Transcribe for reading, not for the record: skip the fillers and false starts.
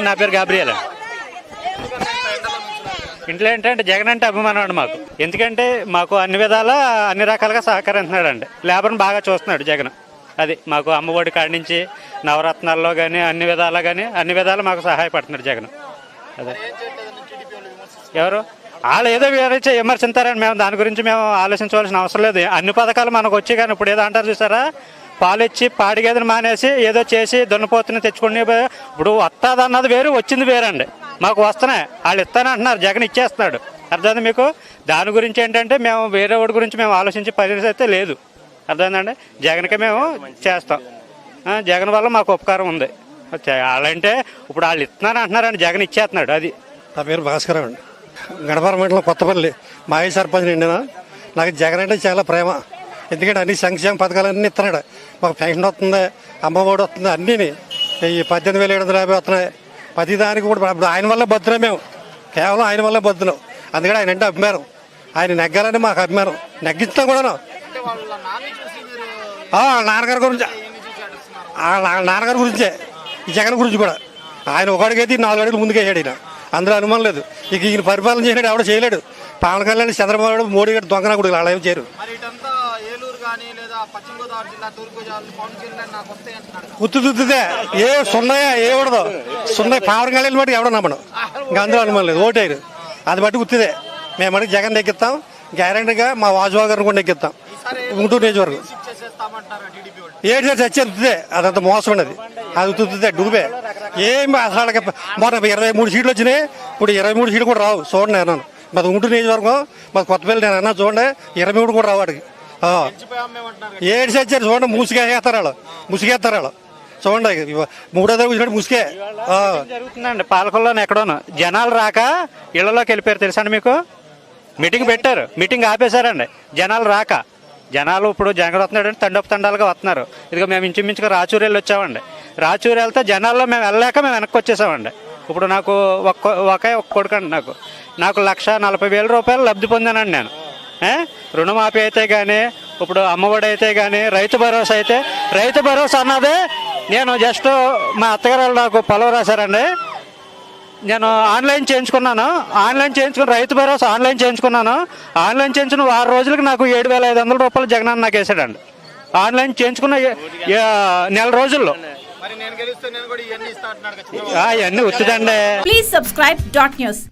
నా పేరు గాబ్రియల్. ఇంట్లో ఏంటంటే జగన్ అంటే అభిమానం అండి మాకు. ఎందుకంటే మాకు అన్ని విధాలా అన్ని రకాలుగా సహకరిస్తున్నాడు అండి. లేబర్ని బాగా చూస్తున్నాడు జగన్. అది మాకు అమ్మఒడి కాడి నుంచి నవరత్నాల్లో కానీ అన్ని విధాలు మాకు సహాయపడుతున్నాడు జగన్. అదే ఎవరు వాళ్ళు ఏదో విమర్శించారని మేము దాని గురించి మేము ఆలోచించవలసిన అవసరం లేదు. అన్ని పథకాలు మనకు వచ్చి కానీ ఇప్పుడు ఏదో అంటారు చూసారా, పాలు ఇచ్చి పాడిగేదని మానేసి ఏదో చేసి దున్నపోతుని తెచ్చుకుని ఇప్పుడు వస్తుంది అన్నది వేరు, వచ్చింది వేరండి. మాకు వస్తున్నాయి, వాళ్ళు ఇస్తానంటున్నారు, జగన్ ఇచ్చేస్తున్నాడు. అర్థమైంది మీకు? దాని గురించి ఏంటంటే మేము వేరే వాడి గురించి మేము ఆలోచించే పరిస్థితి అయితే లేదు. అర్థమైందండి? జగన్కే మేము చేస్తాం. జగన్ వల్ల మాకు ఉపకారం ఉంది. వాళ్ళంటే ఇప్పుడు వాళ్ళు ఇస్తున్నాను అంటున్నారండి, జగన్ ఇచ్చేస్తున్నాడు. అది. నా పేరు భాస్కరం అండి, గణపవరం మండలం కొత్తపల్లి మాజీ సర్పంచ్ నిండిన. నాకు జగన్ అంటే చాలా ప్రేమ. ఎందుకంటే అన్ని సంక్షేమ పథకాలన్నీ ఇస్తున్నాడు. మాకు పెన్షన్ వస్తుంది, అమ్మఒడి వస్తుంది, అన్నీ ఈ 18,750 వస్తున్నాయి. ప్రతిదానికి కూడా ఇప్పుడు ఆయన వల్ల బతున్నాం మేము, కేవలం ఆయన వల్ల బతున్నాం. అందుకని ఆయన అంటే అభిమానం. ఆయన నెగ్గాలని మాకు అభిమానం, నెగ్గిస్తాం కూడా. నాన్నగారి గురించి, నాన్నగారి గురించే, ఈ జగన్ గురించి కూడా. ఆయన ఒక అడుగైతే 4 అడుగులు ముందుకేసాడు. ఈయన అందులో అనుమానం లేదు. ఇక ఈయన పరిపాలన చేసినట్టు ఎవడో చేయలేడు. పవన్ కళ్యాణ్, చంద్రబాబు, మోడీ గారు దొంగన కూడా అలా ఏం చేయరు. ఉత్తుదే ఏ సున్నాయా ఏ ఉండదు. సున్నాయి పవన్ కళ్యాణ్ బట్టి ఎవడో నమ్మడం. ఇంకా అందులో అనుమానం లేదు. ఓటేరు అది బట్టి ఉత్తిదే. మేము అడిగి జగన్ నెగ్గిస్తాం గ్యారెంటీగా. మా వాజ్పేయి గారిని కూడా నెగ్గిస్తాం. గుంటూరు నియోజకవర్గం 7 సార్లు చచ్చేదే. అదంతా మోసం ఉండదు. అది ఉత్తుదే డూబే. ఏం అసలు మొన్న 23 సీట్లు వచ్చినాయి. ఇప్పుడు 23 సీట్లు కూడా రావు. చూడండి నేను మాది గుంటూరు నియోజకవర్గం, మాది కొత్తపల్లి. నేను అన్నా చూడండి 23 కూడా రావు వాడికి. 7 చచ్చారు చూడండి. ముసుగేస్తారు వాళ్ళు చూడండి. 3వ తరగతి వచ్చినట్టు ముసుగే జరుగుతుందండి. పాలకొల్లోనే ఎక్కడోనూ జనాలు రాక ఇళ్లలోకి వెళ్ళిపోయారు. తెలుసా అండి మీకు? మీటింగ్ పెట్టారు, మీటింగ్ ఆపేశారండి జనాలు రాక. జనాలు ఇప్పుడు జగన్ వస్తున్నాడంటే తండాలుగా వస్తున్నారు. ఇదిగో మేము ఇంచుమించుగా రాచూరు వెళ్ళి వచ్చామండి. రాచూరు వెళ్తే జనాల్లో మేము వెళ్ళలేక మేము వెనక్కి వచ్చేసామండి. ఇప్పుడు నాకు ఒకే కొడుకు అండి. నాకు 1,40,000 రూపాయలు లబ్ధి పొందానండి నేను. రుణమాఫీ అయితే కానీ, ఇప్పుడు అమ్మఒడి అయితే కానీ, రైతు భరోసా అయితే. రైతు భరోసా అన్నదే నేను జస్ట్ మా అత్తగారు నాకు పొలం రాశారండి. నేను ఆన్లైన్ చేయించుకుని రైతు భరోసా ఆన్లైన్ చేయించుకున్నాను. ఆన్లైన్ చేయించుకున్న 6 రోజులకి నాకు 7,500 రూపాయలు జగన్ అన్న నాకు వేసాడండి. ఆన్లైన్ చేయించుకున్న నెల రోజుల్లో. ఇవన్నీ వచ్చిందండి. Please subscribe .news.